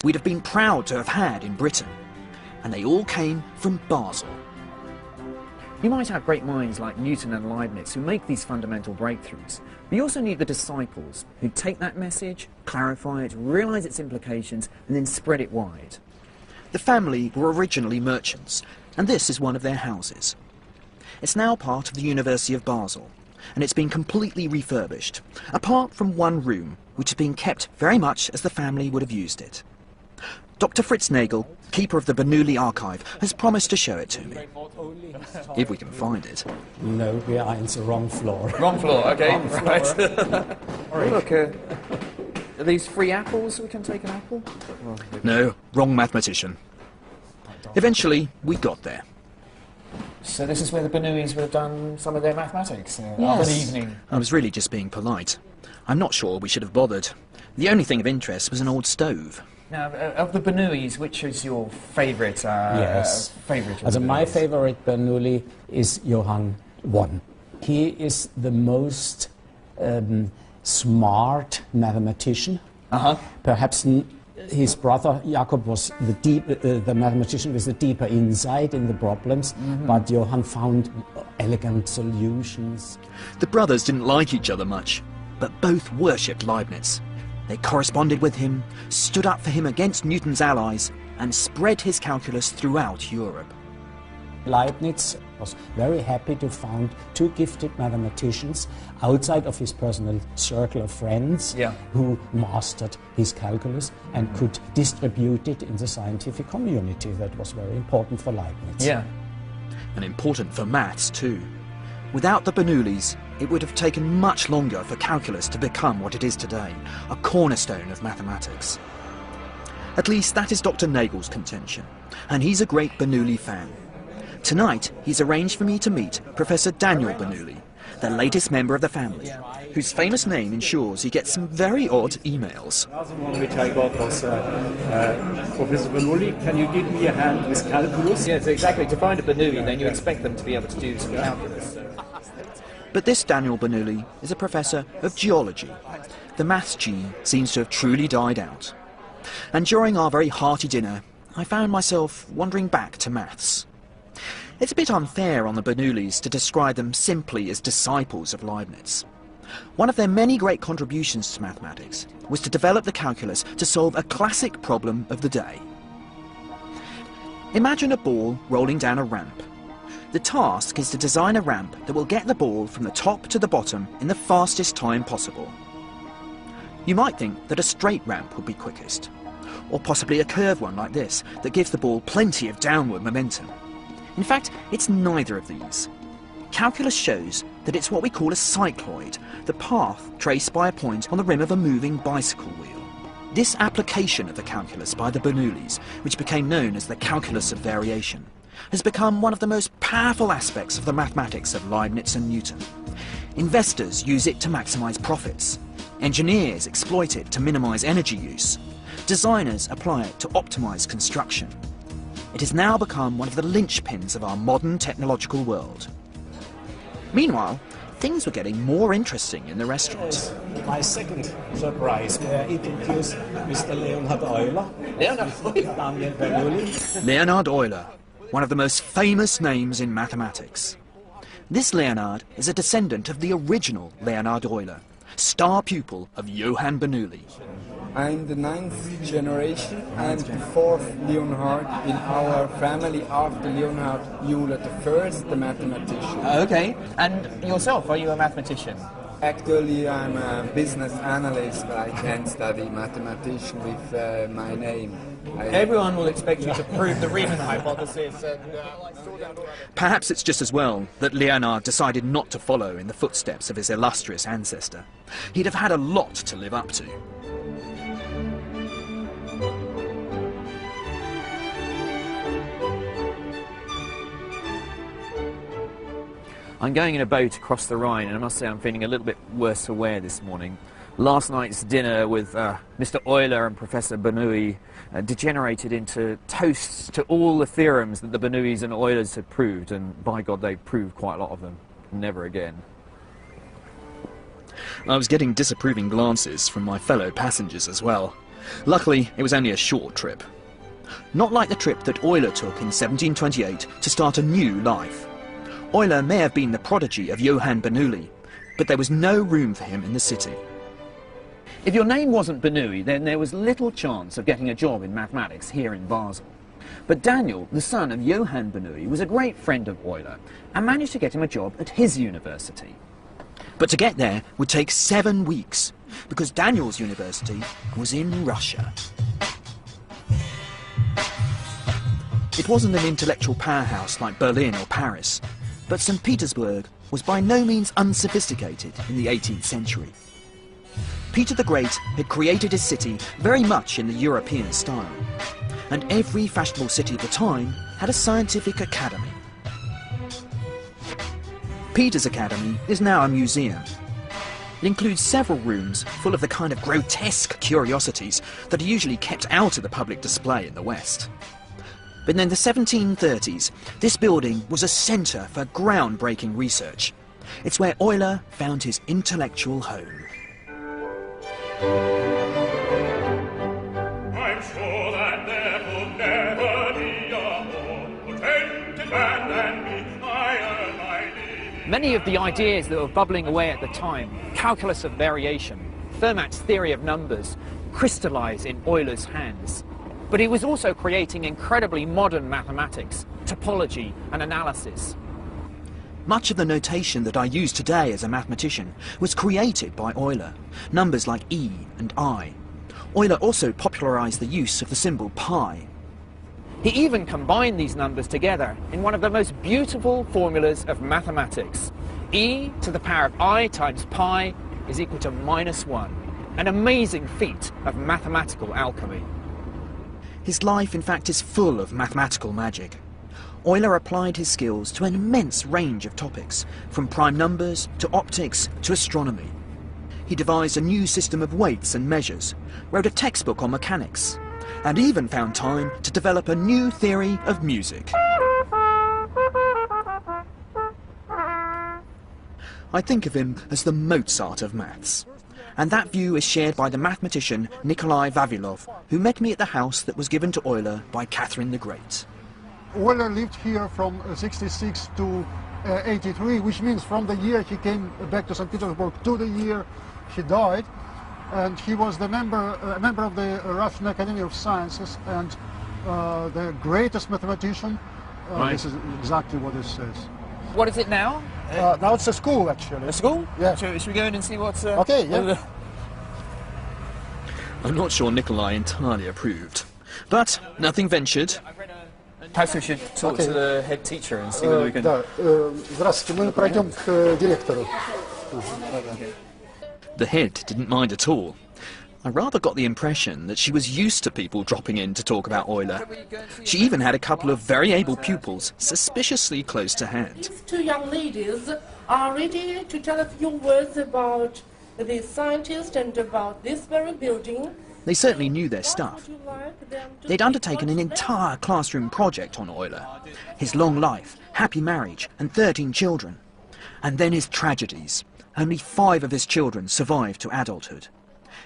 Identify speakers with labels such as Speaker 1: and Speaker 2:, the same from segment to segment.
Speaker 1: we'd have been proud to have had in Britain. And they all came from Basel. You might have great minds like Newton and Leibniz who make these fundamental breakthroughs, but you also need the disciples who take that message, clarify it, realise its implications, and then spread it wide. The family were originally merchants, and this is one of their houses. It's now part of the University of Basel, and it's been completely refurbished, apart from one room, which has been kept very much as the family would have used it. Dr. Fritz Nagel, keeper of the Bernoulli archive, has promised to show it to me. If we can find it.
Speaker 2: No, we are in the wrong floor.
Speaker 1: Wrong floor, okay.
Speaker 2: Wrong floor.
Speaker 1: Right. Oh, look, are these free apples? We can take an apple? No, wrong mathematician. Eventually, we got there. So this is where the Bernoullis would have done some of their mathematics of an evening? I was really just being polite. I'm not sure we should have bothered. The only thing of interest was an old stove. Now, of the Bernoullis, which is your favourite?
Speaker 2: My favourite Bernoulli is Johann I. He is the most smart mathematician. Perhaps his brother Jakob was the mathematician with the deeper insight in the problems, but Johann found elegant solutions.
Speaker 1: The brothers didn't like each other much, but both worshipped Leibniz. They corresponded with him, stood up for him against Newton's allies, and spread his calculus throughout Europe.
Speaker 2: Leibniz was very happy to find two gifted mathematicians outside of his personal circle of friends who mastered his calculus and could distribute it in the scientific community. That was very important for Leibniz.
Speaker 1: Yeah, and important for maths too. Without the Bernoullis, it would have taken much longer for calculus to become what it is today, a cornerstone of mathematics. At least that is Dr. Nagel's contention, and he's a great Bernoulli fan. Tonight, he's arranged for me to meet Professor Daniel Bernoulli, the latest member of the family, whose famous name ensures he gets some very odd emails.
Speaker 3: The other one which I got was Professor Bernoulli, can you give me a hand with calculus?
Speaker 1: Yes, exactly. To find a Bernoulli, then you expect them to be able to do some calculus. But this Daniel Bernoulli is a professor of geology. The maths gene seems to have truly died out. And during our very hearty dinner, I found myself wandering back to maths. It's a bit unfair on the Bernoullis to describe them simply as disciples of Leibniz. One of their many great contributions to mathematics was to develop the calculus to solve a classic problem of the day. Imagine a ball rolling down a ramp. The task is to design a ramp that will get the ball from the top to the bottom in the fastest time possible. You might think that a straight ramp would be quickest, or possibly a curved one like this that gives the ball plenty of downward momentum. In fact, it's neither of these. Calculus shows that it's what we call a cycloid, the path traced by a point on the rim of a moving bicycle wheel. This application of the calculus by the Bernoullis, which became known as the calculus of variation, has become one of the most powerful aspects of the mathematics of Leibniz and Newton. Investors use it to maximize profits. Engineers exploit it to minimize energy use. Designers apply it to optimize construction. It has now become one of the linchpins of our modern technological world. Meanwhile, things were getting more interesting in the restaurant.
Speaker 2: My second surprise, I introduced Mr. Leonhard Euler. Daniel Bernoulli.
Speaker 1: Leonhard Euler, one of the most famous names in mathematics. This Leonhard is a descendant of the original Leonhard Euler, star pupil of Johann Bernoulli.
Speaker 4: I'm the 9th generation and the 4th Leonhard in our family after Leonhard Euler the first, the mathematician.
Speaker 1: Okay, and yourself, are you a mathematician?
Speaker 4: Actually, I'm a business analyst, but I can't study mathematician with my name.
Speaker 1: Everyone will expect you to prove the Riemann hypothesis. Perhaps it's just as well that Leonhard decided not to follow in the footsteps of his illustrious ancestor. He'd have had a lot to live up to. I'm going in a boat across the Rhine, and I must say I'm feeling a little bit worse for wear this morning. Last night's dinner with Mr. Euler and Professor Bernoulli degenerated into toasts to all the theorems that the Bernoullis and Eulers had proved, and by God, they proved quite a lot of them. Never again. I was getting disapproving glances from my fellow passengers as well. Luckily, it was only a short trip. Not like the trip that Euler took in 1728 to start a new life. Euler may have been the prodigy of Johann Bernoulli, but there was no room for him in the city. If your name wasn't Bernoulli, then there was little chance of getting a job in mathematics here in Basel. But Daniel, the son of Johann Bernoulli, was a great friend of Euler and managed to get him a job at his university. But to get there would take 7 weeks, because Daniel's university was in Russia. It wasn't an intellectual powerhouse like Berlin or Paris, but St. Petersburg was by no means unsophisticated in the 18th century. Peter the Great had created his city very much in the European style, and every fashionable city of the time had a scientific academy. Peter's Academy is now a museum. It includes several rooms full of the kind of grotesque curiosities that are usually kept out of the public display in the West. But in the 1730s, this building was a centre for groundbreaking research. It's where Euler found his intellectual home.
Speaker 5: I'm sure that there could never be a more contented man than me. I
Speaker 6: Many of the ideas that were bubbling away at the time, calculus of variation, Fermat's theory of numbers, crystallise in Euler's hands. But he was also creating incredibly modern mathematics, topology and analysis.
Speaker 1: Much of the notation that I use today as a mathematician was created by Euler, numbers like E and I. Euler also popularised the use of the symbol pi.
Speaker 6: He even combined these numbers together in one of the most beautiful formulas of mathematics. E to the power of I times pi is equal to -1, an amazing feat of mathematical alchemy.
Speaker 1: His life, in fact, is full of mathematical magic. Euler applied his skills to an immense range of topics, from prime numbers to optics to astronomy. He devised a new system of weights and measures, wrote a textbook on mechanics, and even found time to develop a new theory of music. I think of him as the Mozart of maths, and that view is shared by the mathematician Nikolai Vavilov, who met me at the house that was given to Euler by Catherine the Great.
Speaker 7: Euler lived here from 66 to 83, which means from the year he came back to St. Petersburg to the year he died. And he was the a member of the Russian Academy of Sciences and the greatest mathematician.
Speaker 6: Right.
Speaker 7: This is exactly what it says.
Speaker 6: What is it now?
Speaker 7: Now it's a school, actually.
Speaker 6: A school?
Speaker 7: Yeah.
Speaker 6: Should we go in and see what's...
Speaker 7: Okay, yeah.
Speaker 1: I'm not sure Nikolai entirely approved, but nothing ventured.
Speaker 6: Perhaps we should talk to the head teacher and see whether we can...
Speaker 7: Да. Здравствуйте, мы пройдем к директору.
Speaker 1: The head didn't mind at all. I rather got the impression that she was used to people dropping in to talk about Euler. She even had a couple of very able pupils suspiciously close to hand.
Speaker 8: These two young ladies are ready to tell a few words about the scientist and about this very building.
Speaker 1: They certainly knew their stuff. They'd undertaken an entire classroom project on Euler, his long life, happy marriage, and 13 children. And then his tragedies. Only 5 of his children survived to adulthood.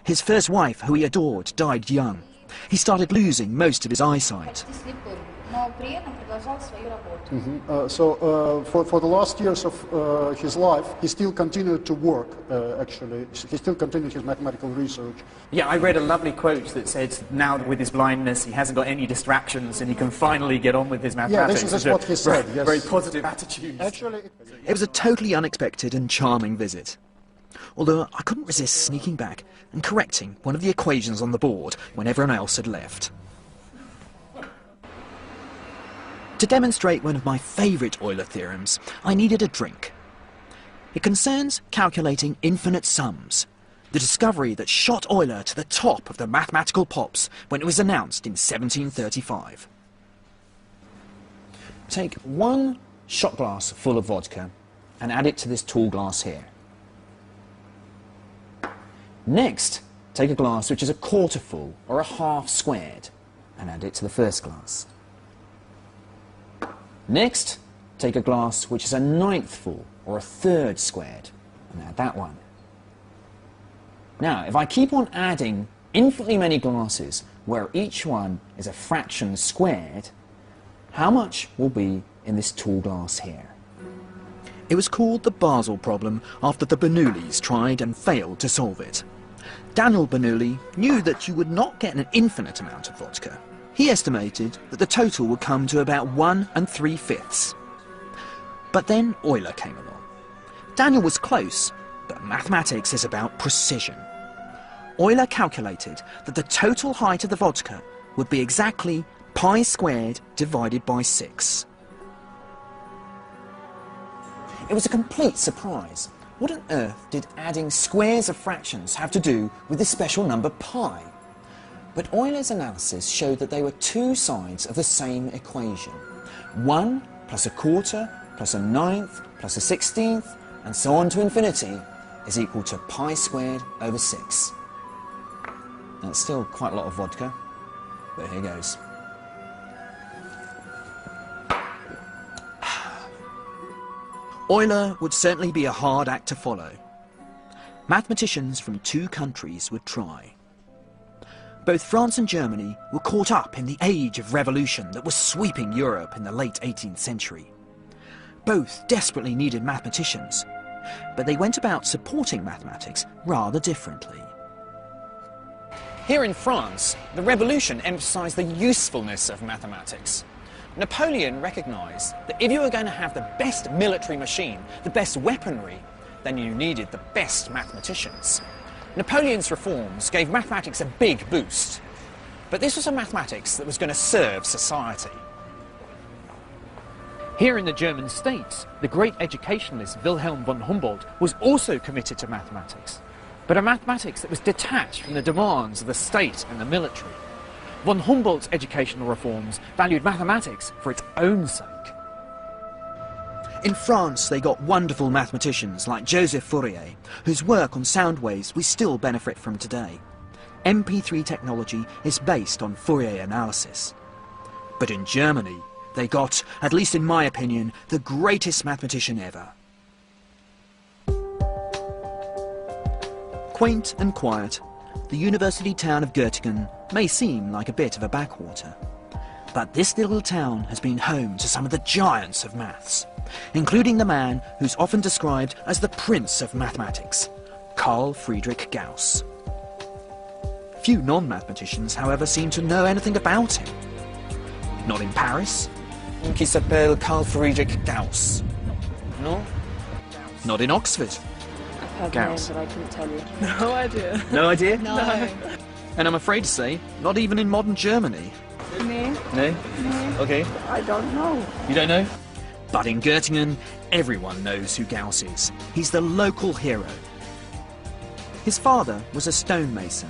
Speaker 1: His first wife, who he adored, died young. He started losing most of his eyesight.
Speaker 7: So for the last years of his life, he still continued to work, actually. He still continued his mathematical research.
Speaker 6: Yeah, I read a lovely quote that said, now with his blindness, he hasn't got any distractions and he can finally get on with his mathematics.
Speaker 7: Yeah, this is what he said, yes.
Speaker 6: Very positive attitude.
Speaker 7: Actually,
Speaker 1: It was a totally unexpected and charming visit. Although I couldn't resist sneaking back and correcting one of the equations on the board when everyone else had left. To demonstrate one of my favourite Euler theorems, I needed a drink. It concerns calculating infinite sums, the discovery that shot Euler to the top of the mathematical pops when it was announced in 1735. Take 1 shot glass full of vodka and add it to this tall glass here. Next, take a glass which is a quarter full or a half squared and add it to the first glass. Next, take a glass which is a 1/9 full or a 1/3 squared and add that one. Now, if I keep on adding infinitely many glasses where each one is a fraction squared, how much will be in this tall glass here? It was called the Basel problem after the Bernoullis tried and failed to solve it. Daniel Bernoulli knew that you would not get an infinite amount of vodka. He estimated that the total would come to about 1 3/5. But then Euler came along. Daniel was close, but mathematics is about precision. Euler calculated that the total height of the vodka would be exactly pi squared divided by 6. It was a complete surprise. What on earth did adding squares of fractions have to do with this special number pi? But Euler's analysis showed that they were two sides of the same equation. 1 plus a quarter plus a ninth plus a 16th and so on to infinity is equal to pi squared over 6. That's still quite a lot of vodka, but here goes. Euler would certainly be a hard act to follow. Mathematicians from two countries would try. Both France and Germany were caught up in the age of revolution that was sweeping Europe in the late 18th century. Both desperately needed mathematicians, but they went about supporting mathematics rather differently. Here in France, the revolution emphasised the usefulness of mathematics. Napoleon recognised that if you were going to have the best military machine, the best weaponry, then you needed the best mathematicians. Napoleon's reforms gave mathematics a big boost, but this was a mathematics that was going to serve society.
Speaker 6: Here in the German states, the great educationalist Wilhelm von Humboldt was also committed to mathematics, but a mathematics that was detached from the demands of the state and the military. Von Humboldt's educational reforms valued mathematics for its own sake.
Speaker 1: In France, they got wonderful mathematicians like Joseph Fourier, whose work on sound waves we still benefit from today. MP3 technology is based on Fourier analysis. But in Germany, they got, at least in my opinion, the greatest mathematician ever. Quaint and quiet, the university town of Göttingen may seem like a bit of a backwater. But this little town has been home to some of the giants of maths, including the man who's often described as the prince of mathematics, Carl Friedrich Gauss. Few non-mathematicians, however, seem to know anything about him. Not in Paris, qui s'appelle Carl Friedrich Gauss. No? Not in Oxford.
Speaker 9: I've heard the name, but I couldn't tell you.
Speaker 10: No idea.
Speaker 1: No idea?
Speaker 9: No.
Speaker 1: And I'm afraid to say, not even in modern Germany.
Speaker 9: Me?
Speaker 1: No? Okay.
Speaker 9: I don't know.
Speaker 1: You don't know? But in Göttingen, everyone knows who Gauss is. He's the local hero. His father was a stonemason,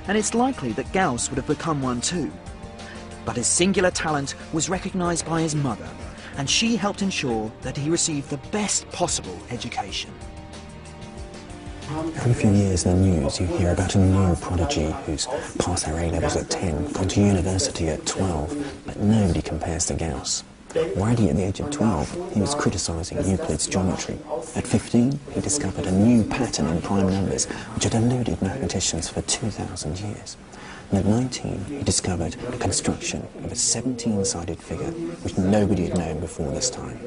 Speaker 1: and it's likely that Gauss would have become one too. But his singular talent was recognised by his mother, and she helped ensure that he received the best possible education.
Speaker 11: Every few years in the news you hear about a new prodigy who's passed their A-levels at 10, gone to university at 12, but nobody compares to Gauss. Already at the age of 12, he was criticising Euclid's geometry. At 15, he discovered a new pattern in prime numbers which had eluded mathematicians for 2,000 years. And at 19, he discovered the construction of a 17-sided figure which nobody had known before this time.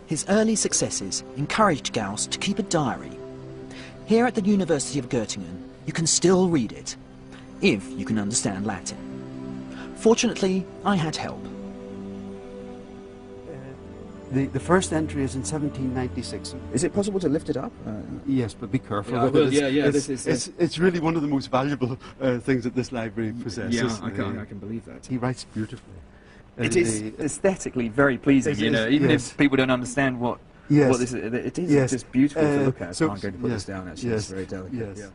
Speaker 1: His early successes encouraged Gauss to keep a diary. Here at the University of Göttingen, you can still read it, if you can understand Latin. Fortunately, I had help.
Speaker 12: The first entry is in 1796.
Speaker 13: Is it possible to lift it up?
Speaker 12: Yes, but be careful.
Speaker 13: Yeah,
Speaker 12: It's really one of the most valuable things that this library possesses.
Speaker 13: Yeah, I can believe that.
Speaker 12: He writes beautifully.
Speaker 13: It is aesthetically very pleasing, you know, even if people don't understand what this is. It is just beautiful to look at. So I'm going to put this down, actually. It's very delicate.
Speaker 12: Yes.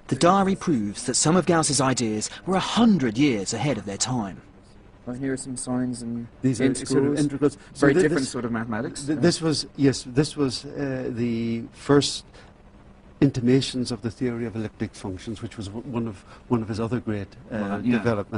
Speaker 1: The diary proves that some of Gauss's ideas were 100 years ahead of their time.
Speaker 13: Well, here are some signs and
Speaker 12: these
Speaker 13: integrals.
Speaker 12: Sort of integrals.
Speaker 13: Very different sort of mathematics.
Speaker 12: This was the first intimations of the theory of elliptic functions, which was one of his other great developments.